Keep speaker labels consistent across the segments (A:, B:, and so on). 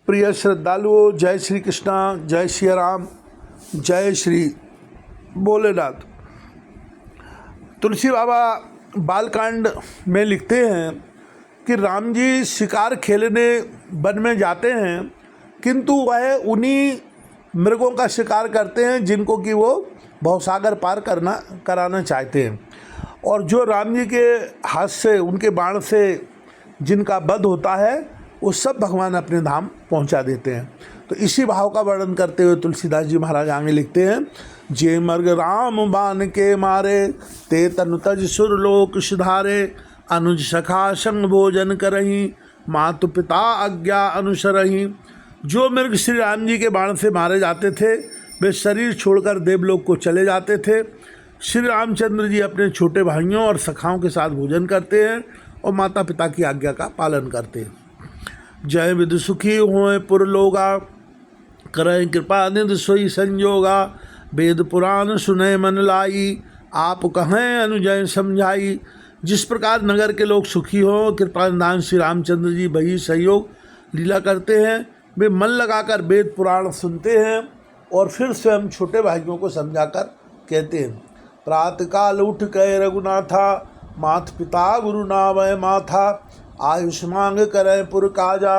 A: प्रिय श्रद्धालुओं, जय श्री कृष्णा, जय श्री राम, जय श्री भोलेनाथ। तुलसी बाबा बालकांड में लिखते हैं कि राम जी शिकार खेलने वन में जाते हैं, किंतु वह उन्हीं मृगों का शिकार करते हैं जिनको कि वो भवसागर पार कराना चाहते हैं, और जो राम जी के हाथ से, उनके बाण से जिनका वध होता है, वो सब भगवान अपने धाम पहुंचा देते हैं। तो इसी भाव का वर्णन करते हुए तुलसीदास जी महाराज आगे लिखते हैं, जे मर्ग राम बाण के मारे, ते तनु तज सुरलोक सुधारे, अनुज सखा संग भोजन करही, मातु पिता आज्ञा अनुसरही। जो मृग श्री राम जी के बाण से मारे जाते थे, वे शरीर छोड़कर देवलोक को चले जाते थे। श्री रामचंद्र जी अपने छोटे भाइयों और सखाओं के साथ भोजन करते हैं और माता पिता की आज्ञा का पालन करते हैं। जय विदु सुखी होए पुरलोगा, करें कृपा निधि सोई संजोगा, वेद पुराण सुने मन लाई, आप कहें अनुजय समझाई। जिस प्रकार नगर के लोग सुखी हों, कृपा निधान श्री रामचंद्र जी वही सहयोग लीला करते हैं। वे मन लगाकर वेद पुराण सुनते हैं और फिर स्वयं छोटे भाइयों को समझाकर कहते हैं, प्रातःकाल उठ कह रघुनाथा, मात पिता गुरु नामय माथा, आयुष मांग करें पुर काजा,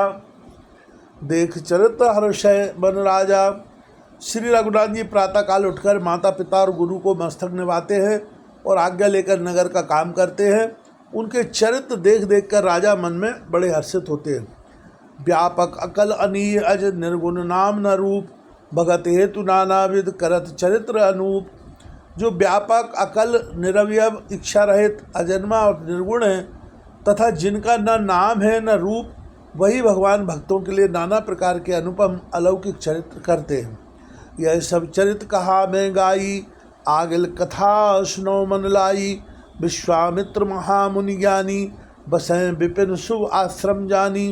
A: देख चरित हर्षय बन राजा। श्री रघुनाथ जी प्रातःकाल उठकर माता पिता और गुरु को मस्तक निभाते हैं और आज्ञा लेकर नगर का काम करते हैं। उनके चरित्र देख देख कर राजा मन में बड़े हर्षित होते हैं। व्यापक अकल अनीय अज, निर्गुण नाम न रूप, भगत हेतु नानाविध करत चरित्र अनूप। जो व्यापक अकल, निरवयव, इच्छा रहित, अजन्मा और निर्गुण है तथा जिनका न नाम है न रूप, वही भगवान भक्तों के लिए नाना प्रकार के अनुपम अलौकिक चरित्र करते हैं। यह सब चरित्र कहा मैं गाई, आगिल कथा सुनो मन लाई, विश्वामित्र महामुनि ज्ञानी, बसें विपिन शुभ आश्रम जानी।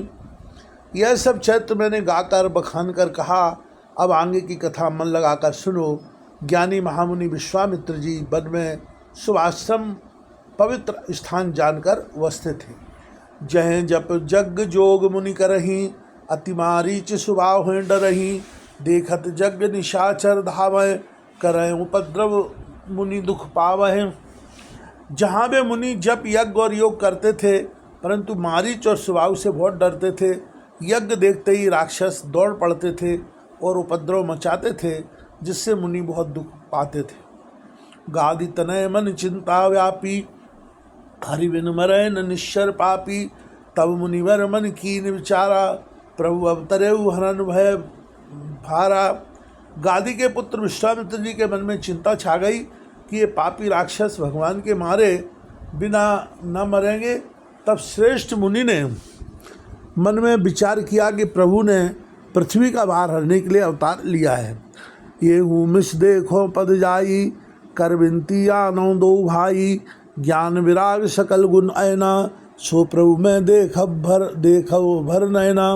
A: यह सब चरित्र मैंने गाकर बखान कर कहा, अब आगे की कथा मन लगाकर सुनो। ज्ञानी महामुनि विश्वामित्र जी वन में शुभ आश्रम पवित्र स्थान जानकर वसते थे। जय जप जग जोग मुनि करही, अति मारीच स्वभाव हैं डरही, देखत जग निशाचर धावै, करें उपद्रव मुनि दुख पावै। जहाँ वे मुनि जप यज्ञ और योग करते थे, परंतु मारीच और स्वभाव से बहुत डरते थे। यज्ञ देखते ही राक्षस दौड़ पड़ते थे और उपद्रव मचाते थे, जिससे मुनि बहुत दुख पाते थे। गादि तनय मन चिंता व्यापी, हरि बिन मरै न निश्चर पापी, तब मुनिवर मन कीन विचारा, प्रभु अवतरेउ हरन भय भारा। गादी के पुत्र विश्वामित्र जी के मन में चिंता छा गई कि ये पापी राक्षस भगवान के मारे बिना न मरेंगे। तब श्रेष्ठ मुनि ने मन में विचार किया कि प्रभु ने पृथ्वी का भार हरने के लिए अवतार लिया है। ये हूँ मिस देखो पद जाई, कर विनती आनो दो भाई, ज्ञान विराग सकल गुण ऐना, सो प्रभु में देखो भर नैना।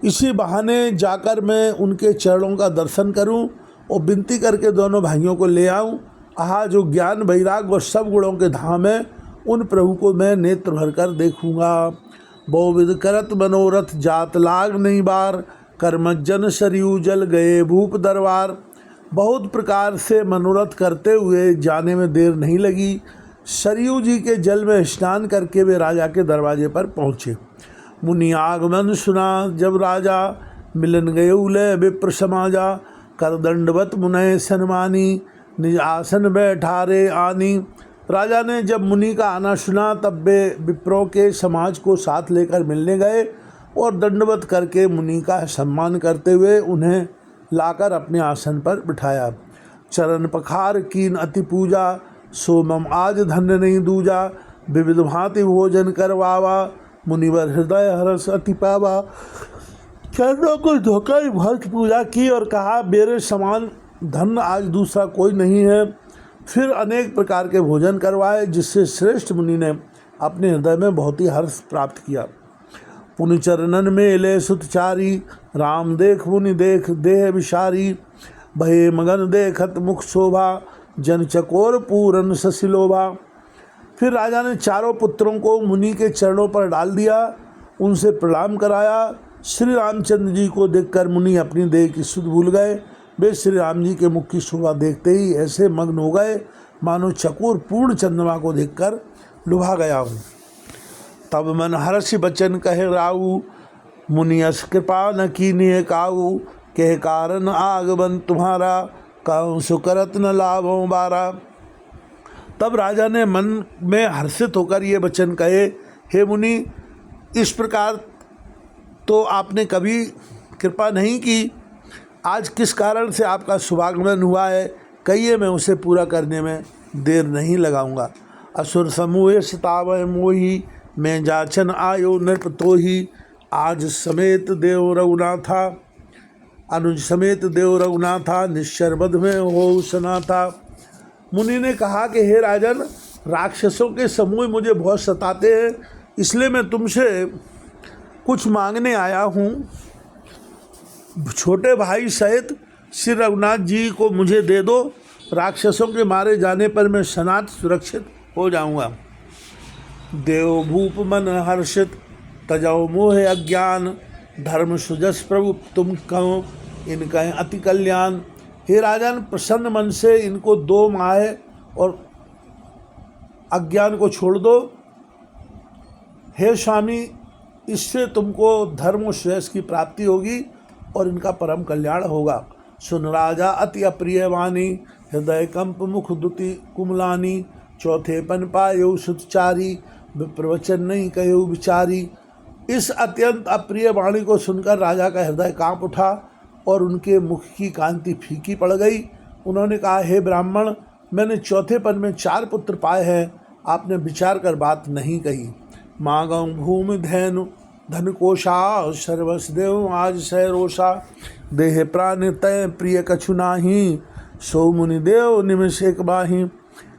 A: इसी बहाने जाकर मैं उनके चरणों का दर्शन करूं और विनती करके दोनों भाइयों को ले आऊं। आहा, जो ज्ञान वैराग व सब गुणों के धाम है, उन प्रभु को मैं नेत्र भर कर देखूँगा। बहुविध करत मनोरथ जात लाग नहीं बार, कर्मजन सरयू जल गए भूप दरबार। बहुत प्रकार से मनोरथ करते हुए जाने में देर नहीं लगी। सरयू जी के जल में स्नान करके वे राजा के दरवाजे पर पहुँचे। मुनि आगमन सुना जब राजा, मिलन गए उलय विप्र समाजा, कर दंडवत मुनय सन्मानी, निज आसन बैठारे आनी। राजा ने जब मुनि का आना सुना, तब वे विप्रों के समाज को साथ लेकर मिलने गए और दंडवत करके मुनि का सम्मान करते हुए उन्हें लाकर अपने आसन पर बिठाया। चरण पखार कीन अति पूजा, सो मम आज धन्य नहीं दूजा, विविध भांति भोजन करवावा, मुनिवर हृदय हर्ष अति पावा। चरणों को धोकर बहुत पूजा की और कहा, मेरे समान धन्य आज दूसरा कोई नहीं है। फिर अनेक प्रकार के भोजन करवाए, जिससे श्रेष्ठ मुनि ने अपने हृदय में बहुत ही हर्ष प्राप्त किया। पुनि चरणन में ले सुतचारी, राम देख मुनि देख देह विशारी, भये मगन देखत मुख शोभा, जन चकोर पूरन ससिलोभा। फिर राजा ने चारों पुत्रों को मुनि के चरणों पर डाल दिया, उनसे प्रणाम कराया। श्री रामचंद्र जी को देखकर मुनि अपनी देह की सुध भूल गए। वे श्री राम जी के मुख की शोभा देखते ही ऐसे मग्न हो गए मानो चकोर पूर्ण चंद्रमा को देखकर लुभा गया हूँ। तब मन हर्ष बचन कहे राऊ, मुनियस कृपा न कीनिए काऊ। कह कारण आगमन तुम्हारा, कहूँ सुकरत न लाभों बारा। तब राजा ने मन में हर्षित होकर ये वचन कहे, हे मुनि, इस प्रकार तो आपने कभी कृपा नहीं की। आज किस कारण से आपका शुभागमन हुआ है, कहिए, मैं उसे पूरा करने में देर नहीं लगाऊंगा। असुर समूह सतावह मोही, मैं जाचन आयो नृप तो ही। आज समेत देव रघुनाथा, अनुज समेत देव रघुनाथा, निश्चर बध में हो सनाथा। मुनि ने कहा कि हे राजन, राक्षसों के समूह मुझे बहुत सताते हैं, इसलिए मैं तुमसे कुछ मांगने आया हूँ। छोटे भाई सहित श्री रघुनाथ जी को मुझे दे दो। राक्षसों के मारे जाने पर मैं सनात सुरक्षित हो जाऊंगा। देव भूप मन हर्षित, तजौ मोह अज्ञान। धर्म सुजस प्रभु तुम कहो, इनका अति कल्याण। हे राजन, प्रसन्न मन से इनको 2 माह और अज्ञान को छोड़ दो। हे स्वामी, इससे तुमको धर्म और श्रेयस की प्राप्ति होगी और इनका परम कल्याण होगा। सुन राजा अति अप्रिय वाणी, हृदय कंप मुख दुति कुमलानी। चौथे पन पायो सुतचारी, विप्रवचन नहीं कहो विचारी। इस अत्यंत अप्रिय वाणी को सुनकर राजा का हृदय कांप उठा और उनके मुख की कांति फीकी पड़ गई। उन्होंने कहा, हे ब्राह्मण, मैंने चौथे पन में 4 पुत्र पाए हैं, आपने विचार कर बात नहीं कही। मांगौ भूमि धैनु धन कोशा, सर्वस देव आज सह रोषा। देह प्राण तय प्रिय कछु नाही, सो मुनि देव निमिष एक बाही।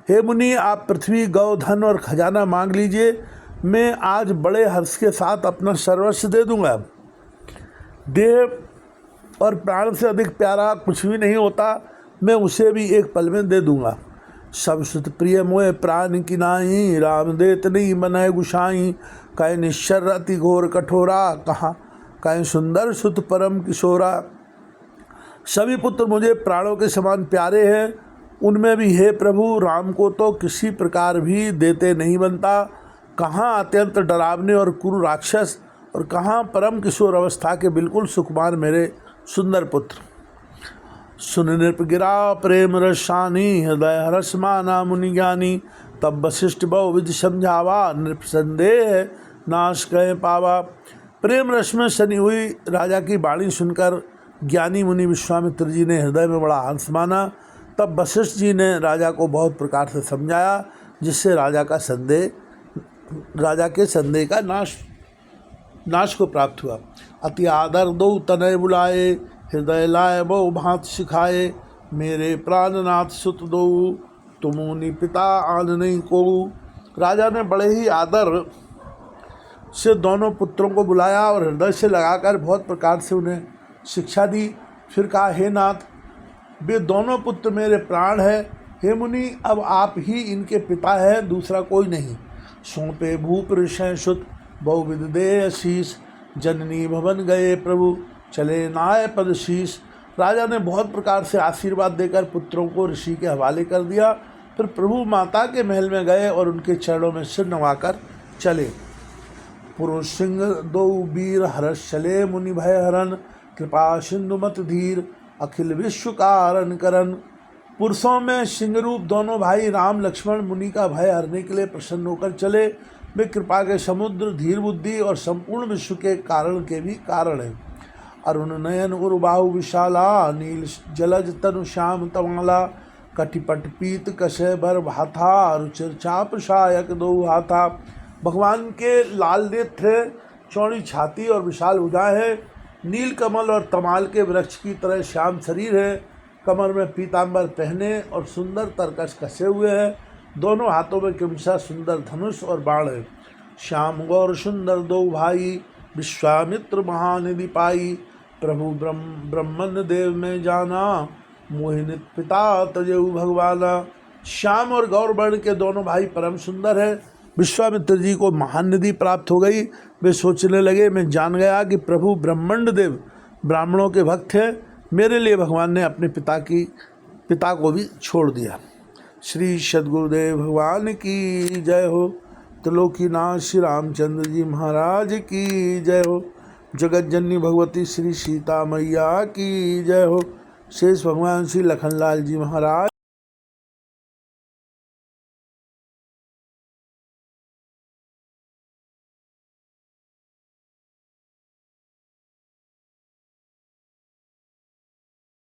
A: हे मुनि, आप पृथ्वी गौ धन और खजाना मांग लीजिए, मैं आज बड़े हर्ष के साथ अपना सर्वस्व दे दूंगा। देह और प्राण से अधिक प्यारा कुछ भी नहीं होता, मैं उसे भी एक पल में दे दूंगा। सब सुत प्रिय मोह प्राण की नाही, राम देत नहीं मनय गुसाई। कह निश्चर अति घोर कठोरा, कहाँ कह सुंदर सुत परम किशोरा। सभी पुत्र मुझे प्राणों के समान प्यारे हैं, उनमें भी हे प्रभु, राम को तो किसी प्रकार भी देते नहीं बनता। कहाँ अत्यंत डरावने और क्रूर राक्षस, और कहाँ परम किशोर अवस्था के बिल्कुल सुकुमार मेरे सुंदर पुत्र। सुन नृप गिरा प्रेम रसानी, हृदय हरस माना मुनि ज्ञानी। तब वशिष्ठ बहुविध समझावा, नृप संदेह नाश कहे पावा। प्रेम रस में सनी हुई राजा की वाणी सुनकर ज्ञानी मुनि विश्वामित्र जी ने हृदय में बड़ा हर्ष माना। तब वशिष्ठ जी ने राजा को बहुत प्रकार से समझाया, जिससे राजा के संदेह का नाश को प्राप्त हुआ। अति आदर दो तनय बुलाए, हृदय लाए बहु भांत सिखाए। मेरे प्राणनाथ सुत दो, तुमुनि पिता आन नहीं को। राजा ने बड़े ही आदर से दोनों पुत्रों को बुलाया और हृदय से लगाकर बहुत प्रकार से उन्हें शिक्षा दी। फिर कहा, हे नाथ, वे दोनों पुत्र मेरे प्राण हैं। हे मुनि, अब आप ही इनके पिता हैं, दूसरा कोई नहीं। सौंपे भूप ऋषय सुत, बहुविध दे शीस। जननी भवन गए प्रभु, चले नाय पद शीस। राजा ने बहुत प्रकार से आशीर्वाद देकर पुत्रों को ऋषि के हवाले कर दिया। फिर प्रभु माता के महल में गए और उनके चरणों में सिर नवाकर चले। पुरुष सिंह दो वीर हर्ष चले, मुनि भय हरन। कृपा सिंधु मत धीर, अखिल विश्व कारण करन। पुरुषों में सिंह रूप दोनों भाई राम लक्ष्मण मुनि का भय हरने के लिए प्रसन्न होकर चले। वे कृपा के समुद्र, धीर बुद्धि और संपूर्ण विश्व के कारण के भी कारण हैं। अरुण नयन उर्बाहु विशाला, नील जलज तनु श्याम तमाला। कटिपट पीत कशय बर भाथा, रुचिर चाप शायक दो हाथा। भगवान के लाल नेत्र, चौड़ी छाती और विशाल भुजाएं हैं। नील कमल और तमाल के वृक्ष की तरह श्याम शरीर है। कमर में पीताम्बर पहने और सुंदर तरकश कसे हुए हैं। दोनों हाथों में क्रमशः सुंदर धनुष और बाण है। श्याम गौर सुंदर दो भाई, विश्वामित्र महानिधि पाई। प्रभु ब्रह्मण्य देव में जाना, मोहिनी पिता तजेऊ भगवाना। श्याम और गौर वर्ण के दोनों भाई परम सुंदर है। विश्वामित्र जी को महानिधि प्राप्त हो गई। वे सोचने लगे, मैं जान गया कि प्रभु ब्रह्मांड देव ब्राह्मणों के भक्त हैं, मेरे लिए भगवान ने अपने पिता को भी छोड़ दिया। श्री सद्गुरुदेव भगवान की जय हो। त्रिलोकीनाथ श्री रामचंद्र जी महाराज की जय हो। जगत जननी भगवती श्री सीता मैया की जय हो। शेष भगवान श्री लखनलाल जी महाराज